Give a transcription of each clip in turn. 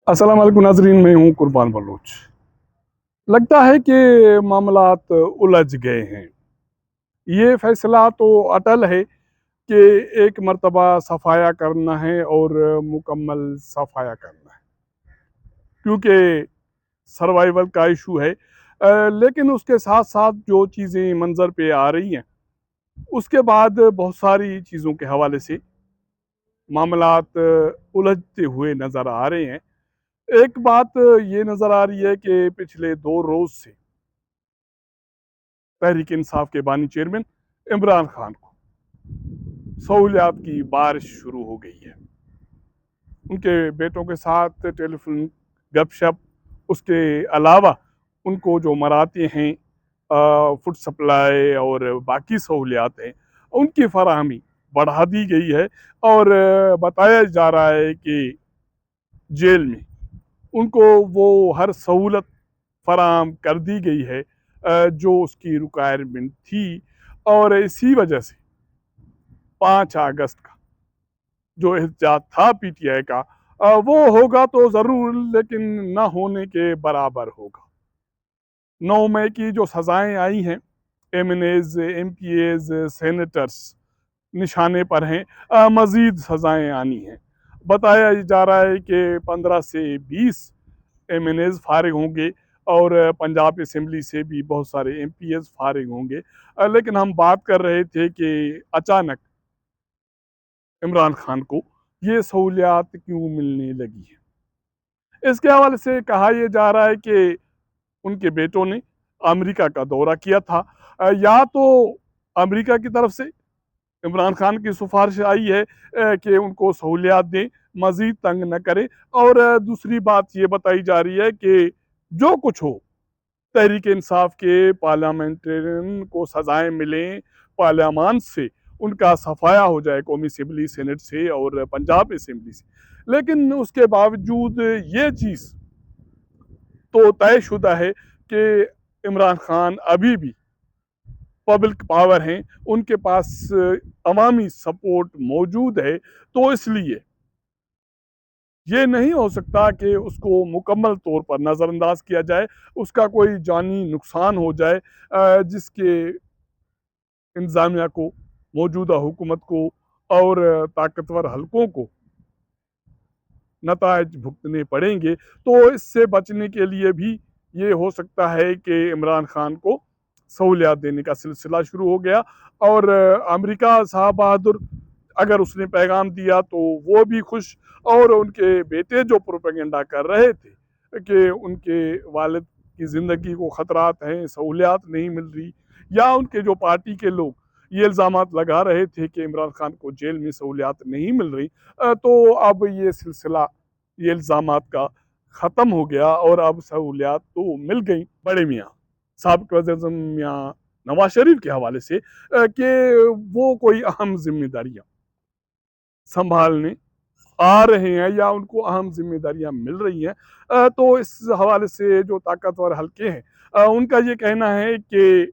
अस्सलाम वालेकुम नाजरीन, मैं हूँ कुर्बान बलोच। लगता है कि मामलात उलझ गए हैं। ये फैसला तो अटल है कि एक मर्तबा सफाया करना है और मुकम्मल सफाया करना है, क्योंकि सर्वाइवल का इशू है। लेकिन उसके साथ साथ जो चीज़ें मंजर पे आ रही हैं, उसके बाद बहुत सारी चीज़ों के हवाले से मामलात उलझते हुए नज़र आ रहे हैं। एक बात ये नज़र आ रही है कि पिछले 2 रोज़ से तहरीक इंसाफ के बानी चेयरमैन इमरान खान को सहूलियात की बारिश शुरू हो गई है। उनके बेटों के साथ टेलीफोन गपशप, उसके अलावा उनको जो मराते हैं, फूड सप्लाई और बाकी सहूलियात हैं, उनकी फराहमी बढ़ा दी गई है। और बताया जा रहा है कि जेल में उनको वो हर सहूलत फराहम कर दी गई है जो उसकी रिक्वायरमेंट थी। और इसी वजह से 5 अगस्त का जो एहतजाज था पीटीआई का, वो होगा तो ज़रूर, लेकिन न होने के बराबर होगा। 9 मई की जो सज़ाएं आई हैं, MNAs, MPAs, सेनेटर्स निशाने पर हैं। मज़ीद सज़ाएं आनी हैं। बताया जा रहा है कि 15 से 20 MNAs फारिग होंगे और पंजाब असेंबली से भी बहुत सारे MPAs फारिग होंगे। लेकिन हम बात कर रहे थे कि अचानक इमरान खान को ये सहूलियात क्यों मिलने लगी है। इसके हवाले से कहा यह जा रहा है कि उनके बेटों ने अमेरिका का दौरा किया था। या तो अमेरिका की तरफ से इमरान खान की सिफारिश आई है कि उनको सहूलियात दें, मजीद तंग न करें। और दूसरी बात ये बताई जा रही है कि जो कुछ हो, तहरीक इंसाफ के पार्लियामेंटेरियन को सजाएं मिलें, पार्लियामान से उनका सफाया हो जाए, कौमी असम्बली, सेनेट से और पंजाब असम्बली से। लेकिन उसके बावजूद ये चीज़ तो तयशुदा है कि इमरान खान अभी भी पब्लिक पावर हैं, उनके पास अवामी सपोर्ट मौजूद है। तो इसलिए ये नहीं हो सकता कि उसको मुकम्मल तौर पर नज़रअंदाज किया जाए, उसका कोई जानी नुकसान हो जाए जिसके इंतज़ामिया को, मौजूदा हुकूमत को और ताकतवर हलकों को नतायज भुगतने पड़ेंगे। तो इससे बचने के लिए भी ये हो सकता है कि इमरान खान को सहूलियात देने का सिलसिला शुरू हो गया। और अमेरिका साहब बहादुर, अगर उसने पैगाम दिया तो वो भी खुश। और उनके बेटे जो प्रोपेगेंडा कर रहे थे कि उनके वालिद की ज़िंदगी को ख़तरात हैं, सहूलियात नहीं मिल रही, या उनके जो पार्टी के लोग ये इल्ज़ामात लगा रहे थे कि इमरान खान को जेल में सहूलियात नहीं मिल रही, तो अब ये सिलसिला, ये इल्ज़ामात का ख़त्म हो गया और अब सहूलियात तो मिल गई बड़े मियाँ साबिक़ वज़ीर-ए-आज़म मियाँ नवाज शरीफ के हवाले से कि वो कोई अहम जिम्मेदारियाँ संभालने आ रहे हैं या उनको अहम जिम्मेदारियां मिल रही हैं। तो इस हवाले से जो ताकतवर हल्के हैं, उनका ये कहना है कि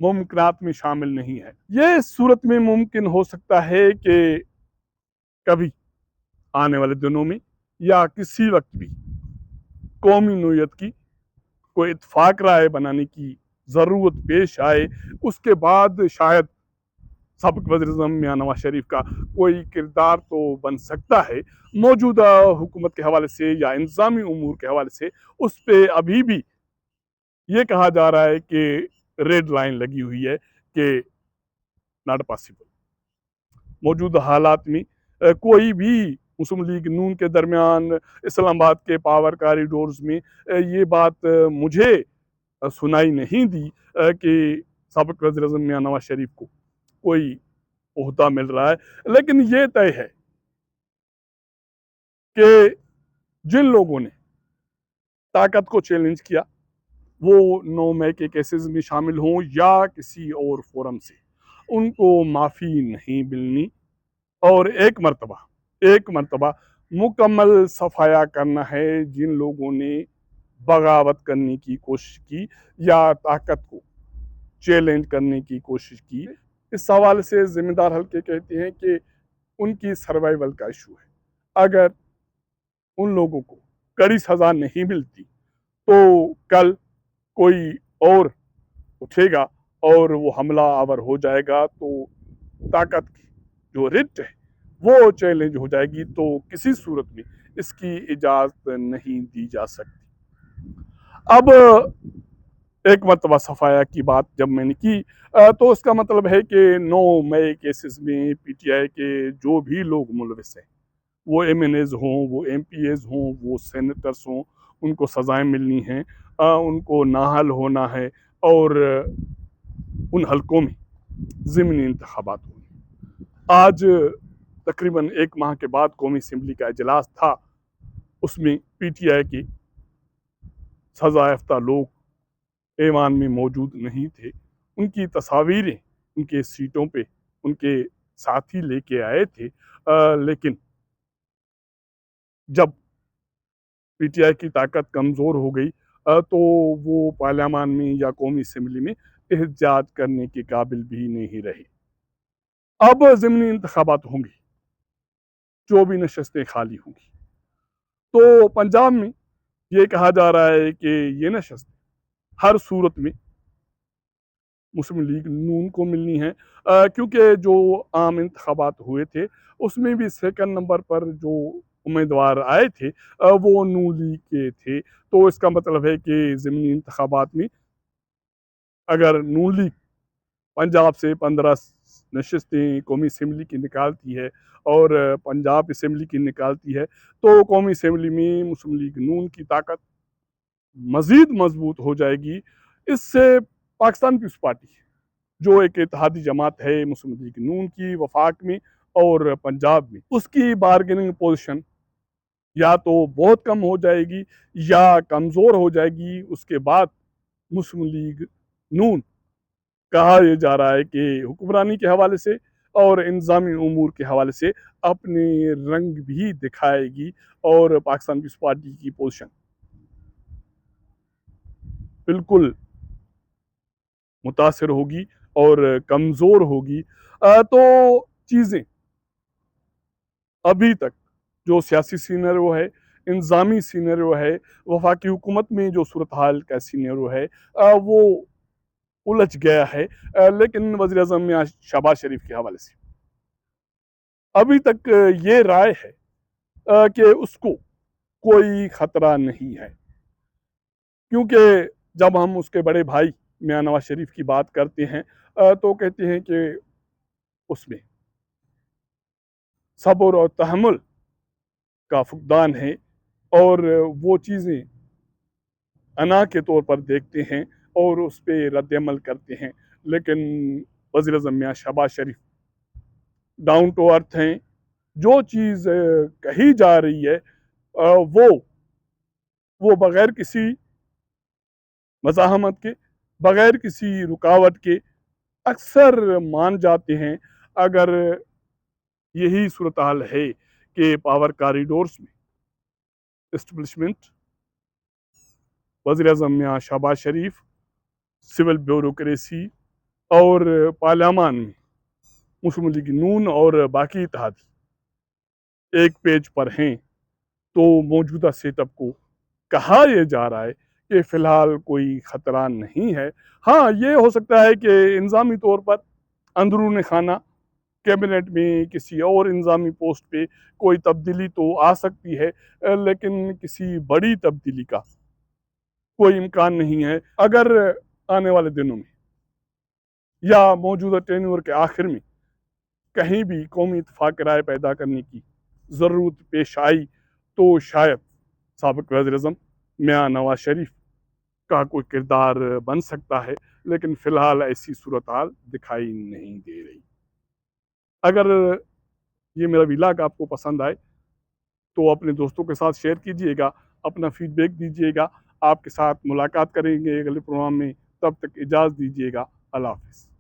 मुमकिनात में शामिल नहीं है। ये इस सूरत में मुमकिन हो सकता है कि कभी आने वाले दिनों में या किसी वक्त भी कौमी नोयत की कोई इत्तफाक राय बनाने की ज़रूरत पेश आए। उसके बाद शायद साबिक़ वज़ीर-ए-आज़म मियाँ नवाज शरीफ का कोई किरदार तो बन सकता है। मौजूदा हुकूमत के हवाले से या इंतज़ामी उमूर के हवाले से उस पे अभी भी ये कहा जा रहा है कि रेड लाइन लगी हुई है कि नॉट पॉसिबल। मौजूदा हालात में कोई भी मुस्लिम लीग नून के दरमियान, इस्लामाबाद के पावर कॉरिडोर्स में ये बात मुझे सुनाई नहीं दी कि साबिक़ वज़ीर-ए-आज़म मियाँ नवाज शरीफ को कोई ओहदा मिल रहा है। लेकिन ये तय है कि जिन लोगों ने ताकत को चैलेंज किया, वो 9 मई के केसेस में शामिल हों या किसी और फोरम से, उनको माफ़ी नहीं मिलनी। और एक मर्तबा मुकम्मल सफाया करना है जिन लोगों ने बगावत करने की कोशिश की या ताकत को चैलेंज करने की कोशिश की। इस सवाल से जिम्मेदार हल्के कहते हैं कि उनकी सर्वाइवल का इशू है। अगर उन लोगों को कड़ी सजा नहीं मिलती तो कल कोई और उठेगा और वो हमला आवर हो जाएगा, तो ताकत की जो रिट है वो चैलेंज हो जाएगी, तो किसी सूरत में इसकी इजाजत नहीं दी जा सकती। अब एक मरतबा सफाया की बात जब मैंने की तो उसका मतलब है कि 9 मई केसेस में पीटीआई के जो भी लोग मुलविस हैं, वो एमएनएज हों, वो एमपीएज हों, वो सेनेटर्स हों, उनको सजाएं मिलनी हैं, उनको नाहल होना है और उन हलकों में ज़मीनी इंतखाबात होंगे। आज तकरीबन 1 माह के बाद कौमी असम्बली का इजलास था, उसमें पीटीआई के सजा याफ्ता लोग ऐवान में मौजूद नहीं थे। उनकी तस्वीरें उनके सीटों पे उनके साथी लेके आए थे, लेकिन जब पीटीआई की ताकत कमज़ोर हो गई तो वो पार्लियामान में या कौमी असम्बली में एहतजाज करने के काबिल भी नहीं रहे। अब ज़मीनी इंतखाबात होंगी, जो भी नशस्तें खाली होंगी, तो पंजाब में ये कहा जा रहा है कि ये नशस्त हर सूरत में मुस्लिम लीग नून को मिलनी है, क्योंकि जो आम इंतखाबात हुए थे उसमें भी सेकंड नंबर पर जो उम्मीदवार आए थे वो नून लीग के थे। तो इसका मतलब है कि ज़मीनी इंतखाबात में अगर नून लीग पंजाब से 15 नशस्तें कौमी असम्बली की निकालती है और पंजाब असम्बली की निकालती है, तो कौमी असम्बली में मुस्लिम लीग नून की ताकत मज़ीद मजबूत हो जाएगी। इससे पाकिस्तान पीपल्स पार्टी, जो एक इत्तेहादी जमात है मुस्लिम लीग नून की वफाक में और पंजाब में, उसकी बारगेनिंग पोजीशन या तो बहुत कम हो जाएगी या कमज़ोर हो जाएगी। उसके बाद मुस्लिम लीग नून कहा यह जा रहा है कि हुक्मरानी के हवाले से और इंतज़ामी उमूर के हवाले से अपने रंग भी दिखाएगी और पाकिस्तान पीपल्स पार्टी की पोजीशन बिल्कुल मुतासिर होगी और कमज़ोर होगी। तो चीज़ें अभी तक जो सियासी सीनरियो है, इंतज़ामी सीनरियो है, वफाकी हुकूमत में जो सूरत हाल का सीनरियो है, वो उलझ गया है। लेकिन वज़ीर-ए-आज़म मियां शहबाज शरीफ के हवाले से अभी तक ये राय है कि उसको कोई ख़तरा नहीं है, क्योंकि जब हम उसके बड़े भाई मियां नवाज शरीफ की बात करते हैं तो कहते हैं कि उसमें सब्र और तहम्मुल का फुकदान है और वो चीज़ें अना के तौर पर देखते हैं और उस पर रद्द-ए-अमल करते हैं। लेकिन वज़ीर-ए-आज़म मियां शहबाज शरीफ डाउन टू अर्थ हैं। जो चीज़ कही जा रही है वो बग़ैर किसी मज़ाहमत के, बग़ैर किसी रुकावट के अक्सर मान जाते हैं। अगर यही सूरत हाल है कि पावर कॉरिडोर्स में एस्टेब्लिशमेंट, वज़ीर-ए-आज़म मियां शहबाज शरीफ, सिविल ब्यूरोक्रेसी और पार्लियामान में मुस्लिम लीग नून और बाकी इत्तेहादी एक पेज पर हैं, तो मौजूदा सेटअप को कहा यह जा रहा है कि फ़िलहाल कोई ख़तरा नहीं है। हाँ, ये हो सकता है कि इंतज़ामी तौर पर अंदरूनी खाना कैबिनेट में किसी और इंतज़ामी पोस्ट पे कोई तब्दीली तो आ सकती है, लेकिन किसी बड़ी तब्दीली का कोई इम्कान नहीं है। अगर आने वाले दिनों में या मौजूदा टेन्योर के आखिर में कहीं भी कौमी इत्तेफाक राय पैदा करने की ज़रूरत पेश आई, तो शायद साबिक़ वज़ीर-ए-आज़म मियां नवाज शरीफ का कोई किरदार बन सकता है, लेकिन फ़िलहाल ऐसी सूरत हाल दिखाई नहीं दे रही। अगर ये मेरा व्लॉग आपको पसंद आए तो अपने दोस्तों के साथ शेयर कीजिएगा, अपना फीडबैक दीजिएगा। आपके साथ मुलाकात करेंगे अगले प्रोग्राम में, तब तक इजाज़त दीजिएगा। अल्लाह हाफ़िज़।